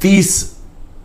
30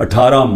18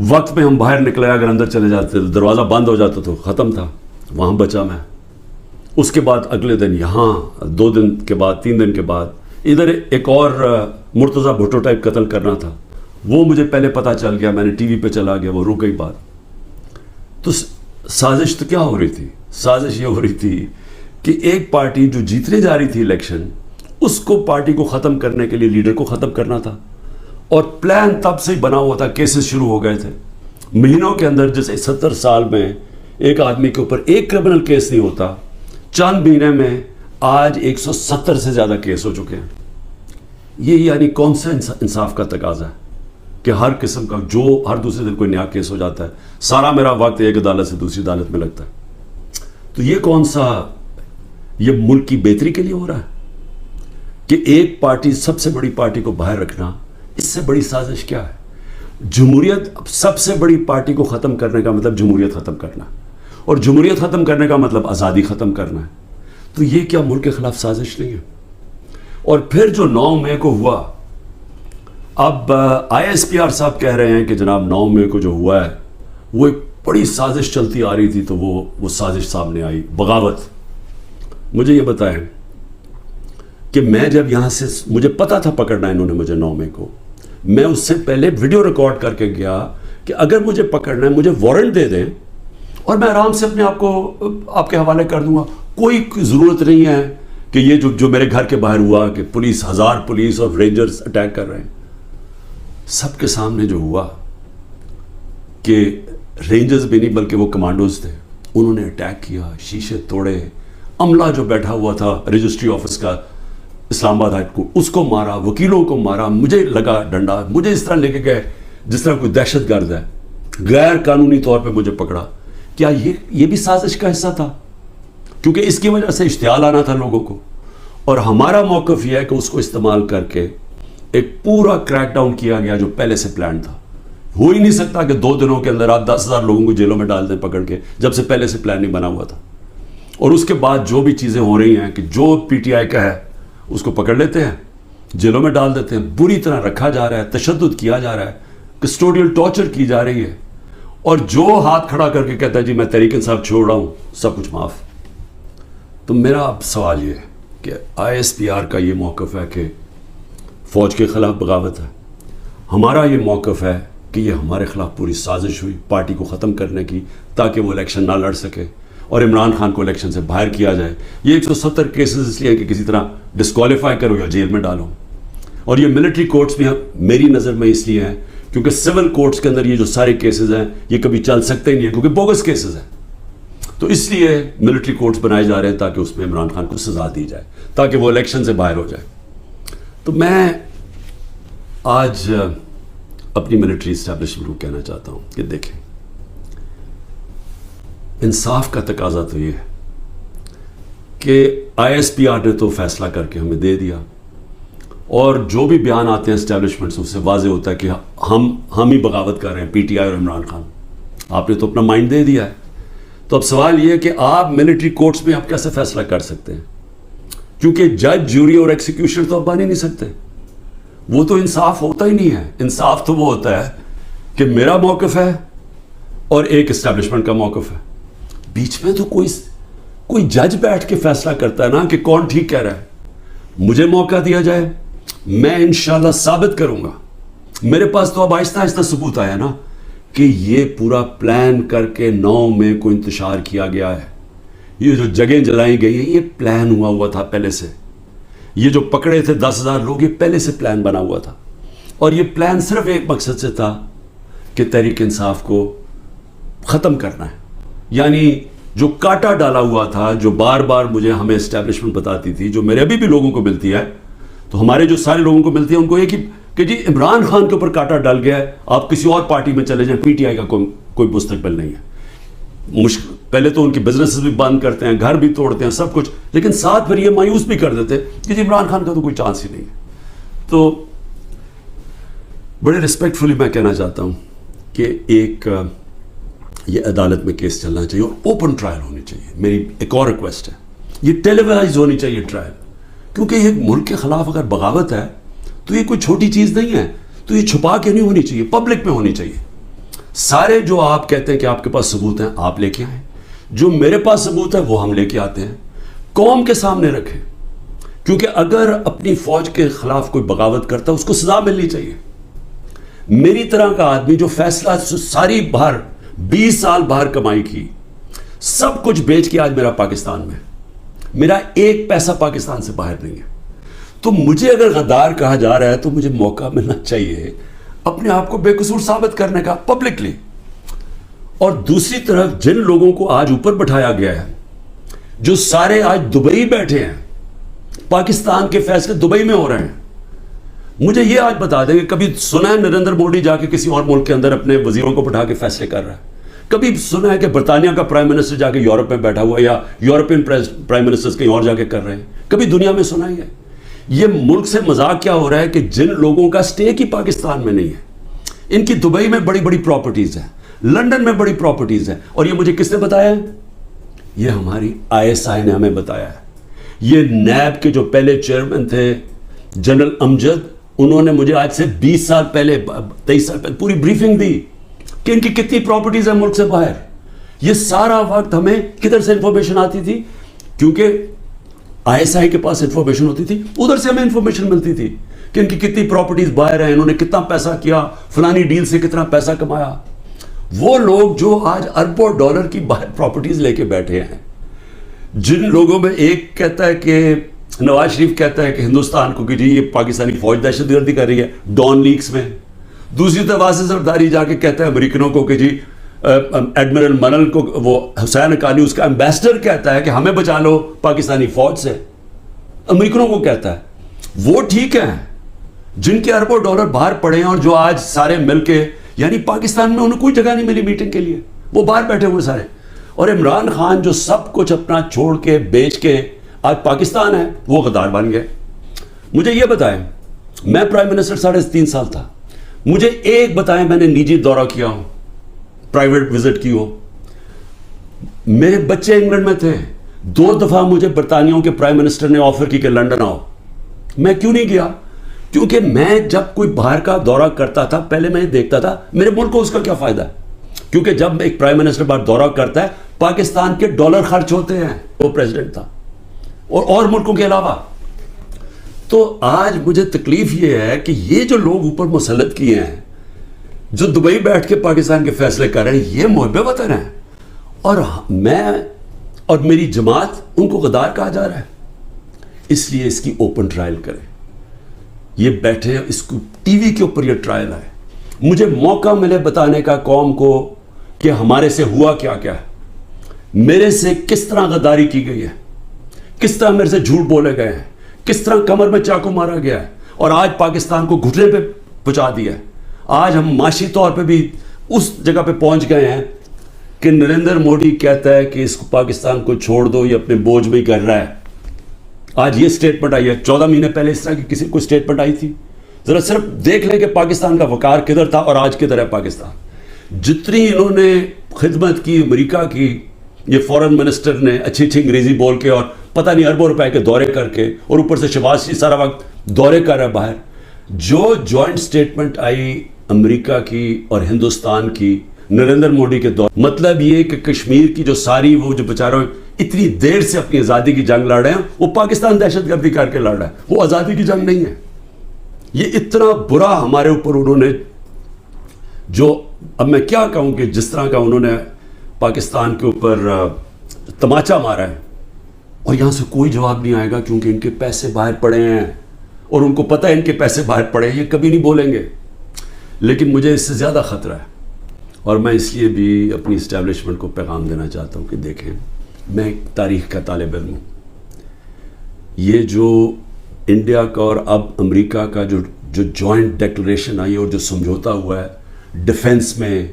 وقت پہ ہم باہر نکلے, اگر اندر چلے جاتے تو دروازہ بند ہو جاتا تو ختم تھا, وہاں بچا میں. اس کے بعد اگلے دن یہاں, 2 دن کے بعد 3 دن کے بعد ادھر ایک اور مرتضیٰ بھٹو ٹائپ قتل کرنا تھا, وہ مجھے پہلے پتہ چل گیا, میں نے ٹی وی پہ چلا گیا, وہ رک گئی بات. تو سازش تو کیا ہو رہی تھی؟ سازش یہ ہو رہی تھی کہ ایک پارٹی جو جیتنے جا رہی تھی الیکشن, اس کو پارٹی کو ختم کرنے کے لیے لیڈر کو ختم کرنا تھا. اور پلان تب سے ہی بنا ہوا تھا, کیسز شروع ہو گئے تھے مہینوں کے اندر. جیسے 70 سال میں ایک آدمی کے اوپر ایک کرمنل کیس نہیں ہوتا, چند مہینے میں آج 170 سے زیادہ کیس ہو چکے ہیں. یہ یعنی کون سا انصاف کا تقاضا ہے کہ ہر قسم کا, جو ہر دوسرے دن کوئی نیا کیس ہو جاتا ہے, سارا میرا وقت ایک عدالت سے دوسری عدالت میں لگتا ہے. تو یہ کون سا, یہ ملک کی بہتری کے لیے ہو رہا ہے کہ ایک پارٹی, سب سے بڑی پارٹی کو باہر رکھنا, اس سے بڑی سازش کیا ہے؟ جمہوریت, سب سے بڑی پارٹی کو ختم کرنے کا مطلب جمہوریت ختم کرنا, اور جمہوریت ختم کرنے کا مطلب آزادی ختم کرنا ہے. تو یہ کیا ملک کے خلاف سازش نہیں ہے؟ اور پھر جو 9 مئی کو ہوا, اب آئی ایس پی آر صاحب کہہ رہے ہیں کہ جناب 9 مئی کو جو ہوا ہے وہ ایک بڑی سازش چلتی آ رہی تھی, تو وہ سازش سامنے آئی, بغاوت. مجھے یہ بتائیں کہ میں جب یہاں سے, مجھے پتا تھا پکڑنا انہوں نے مجھے 9 مئی کو, میں اس سے پہلے ویڈیو ریکارڈ کر کے گیا کہ اگر مجھے پکڑنا ہے مجھے وارنٹ دے دیں اور میں آرام سے اپنے آپ کو آپ کے حوالے کر دوں گا. کوئی ضرورت نہیں ہے کہ یہ جو میرے گھر کے باہر ہوا کہ پولیس, 1000 پولیس اور رینجرز اٹیک کر رہے ہیں. سب کے سامنے جو ہوا کہ رینجرز بھی نہیں بلکہ وہ کمانڈوز تھے, انہوں نے اٹیک کیا, شیشے توڑے, عملہ جو بیٹھا ہوا تھا رجسٹری آفس کا اسلام آباد ہائی کورٹ, اس کو مارا, وکیلوں کو مارا, مجھے لگا ڈنڈا, مجھے اس طرح لے کے گئے جس طرح کوئی دہشت گرد ہے, غیر قانونی طور پہ مجھے پکڑا. کیا یہ بھی سازش کا حصہ تھا؟ کیونکہ اس کی وجہ سے اشتعال آنا تھا لوگوں کو, اور ہمارا موقف یہ ہے کہ اس کو استعمال کر کے ایک پورا کریک ڈاؤن کیا گیا جو پہلے سے پلان تھا. ہو ہی نہیں سکتا کہ 2 دنوں کے اندر آپ 10,000 لوگوں کو جیلوں میں ڈال دیں پکڑ کے, جب سے پہلے سے پلان نہیں بنا ہوا تھا. اور اس کے بعد جو بھی چیزیں ہو رہی ہیں کہ جو پی ٹی آئی کا ہے اس کو پکڑ لیتے ہیں, جیلوں میں ڈال دیتے ہیں, بری طرح رکھا جا رہا ہے, تشدد کیا جا رہا ہے, کسٹوڈیل ٹارچر کی جا رہی ہے, اور جو ہاتھ کھڑا کر کے کہتا ہے جی میں تحریک انصاف چھوڑ رہا ہوں, سب کچھ معاف. تو میرا اب سوال یہ ہے کہ آئی ایس پی آر کا یہ موقف ہے کہ فوج کے خلاف بغاوت ہے, ہمارا یہ موقف ہے کہ یہ ہمارے خلاف پوری سازش ہوئی پارٹی کو ختم کرنے کی تاکہ وہ الیکشن نہ لڑ سکے اور عمران خان کو الیکشن سے باہر کیا جائے. یہ 170 کیسز اس لیے کہ کسی طرح ڈسکوالیفائی کرو یا جیل میں ڈالو. اور یہ ملٹری کورٹس بھی میری نظر میں اس لیے ہیں کیونکہ سول کورٹس کے اندر یہ جو سارے کیسز ہیں یہ کبھی چل سکتے ہی نہیں ہیں کیونکہ بوگس کیسز ہیں. تو اس لیے ملٹری کورٹس بنائے جا رہے ہیں تاکہ اس میں عمران خان کو سزا دی جائے, تاکہ وہ الیکشن سے باہر ہو جائے. تو میں آج اپنی ملٹری اسٹیبلشمنٹ کو کہنا چاہتا ہوں کہ دیکھیں, انصاف کا تقاضا تو یہ ہے کہ آئی ایس پی آر نے تو فیصلہ کر کے ہمیں دے دیا, اور جو بھی بیان آتے ہیں اسٹیبلشمنٹ سے اس سے واضح ہوتا ہے کہ ہم ہی بغاوت کر رہے ہیں, پی ٹی آئی اور عمران خان. آپ نے تو اپنا مائنڈ دے دیا ہے. تو اب سوال یہ ہے کہ آپ ملٹری کورٹس میں آپ کیسے فیصلہ کر سکتے ہیں, کیونکہ جج, جوری اور ایکسیکیوشن تو آپ بن ہی نہیں سکتے. وہ تو انصاف ہوتا ہی نہیں ہے. انصاف تو وہ ہوتا ہے کہ میرا موقف ہے اور ایک اسٹیبلشمنٹ کا موقف ہے, بیچ میں تو کوئی جج بیٹھ کے فیصلہ کرتا ہے نا کہ کون ٹھیک کہہ رہا ہے. مجھے موقع دیا جائے, میں انشاءاللہ ثابت کروں گا. میرے پاس تو اب آہستہ آہستہ ثبوت آیا نا کہ یہ پورا پلان کر کے 9 مئی کو انتشار کیا گیا ہے. یہ جو جگہیں جلائی گئی ہیں یہ پلان ہوا تھا پہلے سے. یہ جو پکڑے تھے 10,000 لوگ یہ پہلے سے پلان بنا ہوا تھا, اور یہ پلان صرف ایک مقصد سے تھا کہ تحریک انصاف کو ختم کرنا ہے. یعنی جو کاٹا ڈالا ہوا تھا, جو بار بار مجھے ہمیں اسٹیبلشمنٹ بتاتی تھی, جو میرے ابھی بھی لوگوں کو ملتی ہے, تو ہمارے جو سارے لوگوں کو ملتی ہے ان کو یہ کہ جی عمران خان کے اوپر کاٹا ڈال گیا ہے, آپ کسی اور پارٹی میں چلے جائیں, پی ٹی آئی کا کوئی مستقبل نہیں ہے. پہلے تو ان کی بزنس بھی بند کرتے ہیں, گھر بھی توڑتے ہیں, سب کچھ, لیکن ساتھ پھر یہ مایوس بھی کر دیتے کہ جی عمران خان کا تو کوئی چانس ہی نہیں ہے. تو بڑے ریسپیکٹفلی میں کہنا چاہتا ہوں کہ ایک یہ عدالت میں کیس چلنا چاہیے اور اوپن ٹرائل ہونی چاہیے. میری ایک اور ریکویسٹ ہے, یہ ٹیلی وائز ہونی چاہیے ٹرائل, کیونکہ یہ ملک کے خلاف اگر بغاوت ہے تو یہ کوئی چھوٹی چیز نہیں ہے. تو یہ چھپا کے نہیں ہونی چاہیے, پبلک میں ہونی چاہیے. سارے جو آپ کہتے ہیں کہ آپ کے پاس ثبوت ہیں آپ لے کے آئیں, جو میرے پاس ثبوت ہے وہ ہم لے کے آتے ہیں, قوم کے سامنے رکھیں, کیونکہ اگر اپنی فوج کے خلاف کوئی بغاوت کرتا ہے اس کو سزا ملنی چاہیے. میری طرح کا آدمی جو فیصلہ ساری باہر 20 سال باہر کمائی کی, سب کچھ بیچ کے آج میرا پاکستان میں, میرا ایک پیسہ پاکستان سے باہر نہیں ہے, تو مجھے اگر غدار کہا جا رہا ہے تو مجھے موقع ملنا چاہیے اپنے آپ کو بے قصور ثابت کرنے کا پبلکلی. اور دوسری طرف جن لوگوں کو آج اوپر بٹھایا گیا ہے, جو سارے آج دبئی بیٹھے ہیں, پاکستان کے فیصلے دبئی میں ہو رہے ہیں, مجھے یہ آج بتا دیں کہ کبھی سنا ہے نریندر مودی جا کے کسی اور ملک کے اندر اپنے وزیروں کو بٹھا کے فیصلے کر رہا ہے؟ کبھی سنا ہے کہ برطانیہ کا پرائم منسٹر جا کے یورپ میں بیٹھا ہوا, یا یورپین پرائم منسٹر کہیں اور جا کے کر رہے ہیں؟ کبھی دنیا میں سنا ہی ہے؟ یہ ملک سے مذاق کیا ہو رہا ہے کہ جن لوگوں کا سٹیک ہی پاکستان میں نہیں ہے, ان کی دبئی میں بڑی بڑی پراپرٹیز ہیں, لندن میں بڑی پراپرٹیز ہیں, اور یہ مجھے کس نے بتایا ہے؟ یہ ہماری ISI نے ہمیں بتایا ہے. یہ نیب کے جو پہلے چیئرمین تھے جنرل امجد, انہوں نے مجھے آج سے 20 سال پہلے 23 سال پہلے پوری بریفنگ دی کہ ان کی کتنی پراپرٹیز ہیں ملک سے باہر. یہ سارا وقت ہمیں کدھر سے انفارمیشن آتی تھی؟ کیونکہ ISI کے پاس انفارمیشن ہوتی تھی, ادھر سے ہمیں انفارمیشن ملتی تھی کہ ان کی کتنی پراپرٹیز باہر ہیں, انہوں نے کتنا پیسہ کیا, فلانی ڈیل سے کتنا پیسہ کمایا. وہ لوگ جو آج اربوں ڈالر کی باہر پراپرٹیز لے کے بیٹھے ہیں, جن لوگوں میں ایک کہتا ہے کہ نواز شریف کہتا ہے کہ ہندوستان کو کہ جی یہ پاکستانی فوج دہشت گردی کر رہی ہے ڈان لیکس میں, دوسری طرف واسف زرداری جا کے کہتا ہے امریکنوں کو کہ جی ایڈمرل منل کو, وہ حسین اکانی اس کا ایمبیسڈر کہتا ہے کہ ہمیں بچا لو پاکستانی فوج سے, امریکنوں کو کہتا ہے. وہ ٹھیک ہیں جن کے اربوں ڈالر باہر پڑے ہیں, اور جو آج سارے مل کے, یعنی پاکستان میں انہیں کوئی جگہ نہیں ملی میٹنگ کے لیے, وہ باہر بیٹھے ہوئے سارے. اور عمران خان جو سب کچھ اپنا چھوڑ کے بیچ کے آج پاکستان ہے, وہ غدار بن گئے. مجھے یہ بتائیں, میں پرائم منسٹر 3.5 سال تھا, مجھے ایک بتائیں میں نے نجی دورہ کیا ہوں, پرائیویٹ وزٹ کی ہو. میرے بچے انگلینڈ میں تھے, 2 دفعہ مجھے برطانیہ کے پرائم منسٹر نے آفر کی کہ لنڈن آؤ, میں کیوں نہیں گیا؟ کیونکہ میں جب کوئی باہر کا دورہ کرتا تھا پہلے میں دیکھتا تھا میرے ملک کو اس کا کیا فائدہ ہے. کیونکہ جب ایک پرائم منسٹر باہر دورہ کرتا ہے پاکستان کے ڈالر خرچ ہوتے ہیں, وہ پریزیڈنٹ تھا, اور ملکوں کے علاوہ. تو آج مجھے تکلیف یہ ہے کہ یہ جو لوگ اوپر مسلط کیے ہیں, جو دبئی بیٹھ کے پاکستان کے فیصلے کر رہے ہیں, یہ محب وطن ہیں, اور میں اور میری جماعت ان کو غدار کہا جا رہا ہے. اس لیے اس کی اوپن ٹرائل کریں. یہ بیٹھے اس کو ٹی وی کے اوپر یہ ٹرائل ہے, مجھے موقع ملے بتانے کا قوم کو کہ ہمارے سے ہوا کیا کیا ہے, میرے سے کس طرح غداری کی گئی ہے, کس طرح میرے سے جھوٹ بولے گئے ہیں, کس طرح کمر میں چاقو مارا گیا ہے, اور آج پاکستان کو گھٹنے پہ پہنچا دیا ہے. آج ہم معاشی طور پہ بھی اس جگہ پہ پہنچ گئے ہیں کہ نریندر مودی کہتا ہے کہ اس کو پاکستان کو چھوڑ دو, یہ اپنے بوجھ میں ہی کر رہا ہے. آج یہ سٹیٹمنٹ آئی ہے, 14 مہینے پہلے اس طرح کی کسی کوئی سٹیٹمنٹ آئی تھی؟ ذرا صرف دیکھ لیں کہ پاکستان کا وقار کدھر تھا اور آج کدھر ہے پاکستان. جتنی انہوں نے خدمت کی امریکہ کی, یہ فورن منسٹر نے اچھی اچھی انگریزی بول کے اور پتہ نہیں اربوں روپے کے دورے کر کے, اور اوپر سے شہباز شریف سارا وقت دورے کر رہا ہے باہر. جو جوائنٹ سٹیٹمنٹ آئی امریکہ کی اور ہندوستان کی نریندر مودی کے دور, مطلب یہ کہ کشمیر کی جو ساری وہ جو بیچارے اتنی دیر سے اپنی آزادی کی جنگ لڑ رہے ہیں, وہ پاکستان دہشت گردی کر کے لڑ رہا ہے, وہ آزادی کی جنگ نہیں ہے. یہ اتنا برا ہمارے اوپر انہوں نے, جو اب میں کیا کہوں کہ جس طرح کا انہوں نے پاکستان کے اوپر تماچا مارا ہے, اور یہاں سے کوئی جواب نہیں آئے گا کیونکہ ان کے پیسے باہر پڑے ہیں, اور ان کو پتہ ہے ان کے پیسے باہر پڑے ہیں, یہ کبھی نہیں بولیں گے. لیکن مجھے اس سے زیادہ خطرہ ہے, اور میں اس لیے بھی اپنی اسٹیبلشمنٹ کو پیغام دینا چاہتا ہوں کہ دیکھیں, میں ایک تاریخ کا طالب علم ہوں. یہ جو انڈیا کا اور اب امریکہ کا جو جوائنٹ ڈیکلریشن آئی اور جو سمجھوتا ہوا ہے ڈیفنس میں,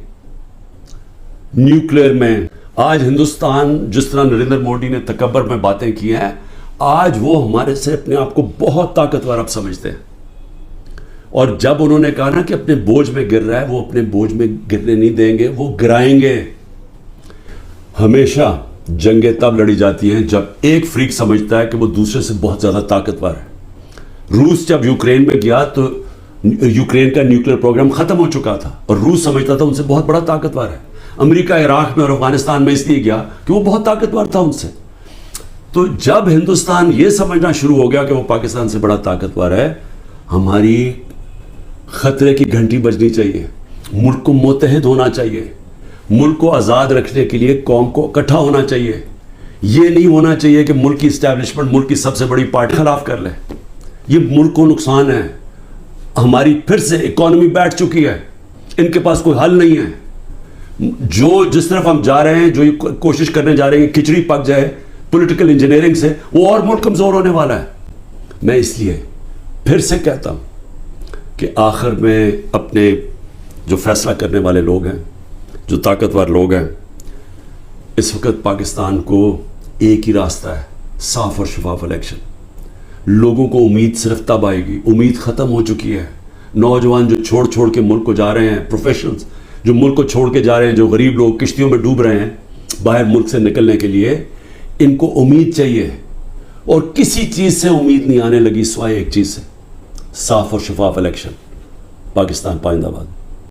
نیوکلیئر میں, آج ہندوستان جس طرح نریندر مودی نے تکبر میں باتیں کی ہیں, آج وہ ہمارے سے اپنے آپ کو بہت طاقتور اب سمجھتے ہیں. اور جب انہوں نے کہا نا کہ اپنے بوجھ میں گر رہا ہے, وہ اپنے بوجھ میں گرنے نہیں دیں گے, وہ گرائیں گے. ہمیشہ جنگیں تب لڑی جاتی ہیں جب ایک فریق سمجھتا ہے کہ وہ دوسرے سے بہت زیادہ طاقتور ہے. روس جب یوکرین میں گیا تو یوکرین کا نیوکلیر پروگرام ختم ہو چکا تھا اور روس سمجھتا تھا ان سے بہت بڑا طاقتور ہے. امریکہ عراق میں اور افغانستان میں اس لیے گیا کہ وہ بہت طاقتور تھا ان سے. تو جب ہندوستان یہ سمجھنا شروع ہو گیا کہ وہ پاکستان سے بڑا طاقتور ہے, ہماری خطرے کی گھنٹی بجنی چاہیے, ملک کو متحد ہونا چاہیے, ملک کو آزاد رکھنے کے لیے قوم کو اکٹھا ہونا چاہیے. یہ نہیں ہونا چاہیے کہ ملک کی اسٹیبلشمنٹ ملک کی سب سے بڑی پارٹی خلاف کر لے. یہ ملک کو نقصان ہے. ہماری پھر سے اکانومی بیٹھ چکی ہے, ان کے پاس کوئی حل نہیں ہے. جو جس طرف ہم جا رہے ہیں, جو یہ کوشش کرنے جا رہے ہیں کھچڑی پک جائے پولیٹیکل انجینئرنگ سے, وہ اور ملک کمزور ہونے والا ہے. میں اس لیے پھر سے کہتا ہوں کہ آخر میں اپنے جو فیصلہ کرنے والے لوگ ہیں, جو طاقتور لوگ ہیں, اس وقت پاکستان کو ایک ہی راستہ ہے, صاف اور شفاف الیکشن. لوگوں کو امید صرف تب آئے گی, امید ختم ہو چکی ہے. نوجوان جو چھوڑ کے ملک کو جا رہے ہیں, پروفیشنلز جو ملک کو چھوڑ کے جا رہے ہیں, جو غریب لوگ کشتیوں میں ڈوب رہے ہیں باہر ملک سے نکلنے کے لیے, ان کو امید چاہیے. اور کسی چیز سے امید نہیں آنے لگی سوائے ایک چیز سے, صاف اور شفاف الیکشن. پاکستان پائندہ باد.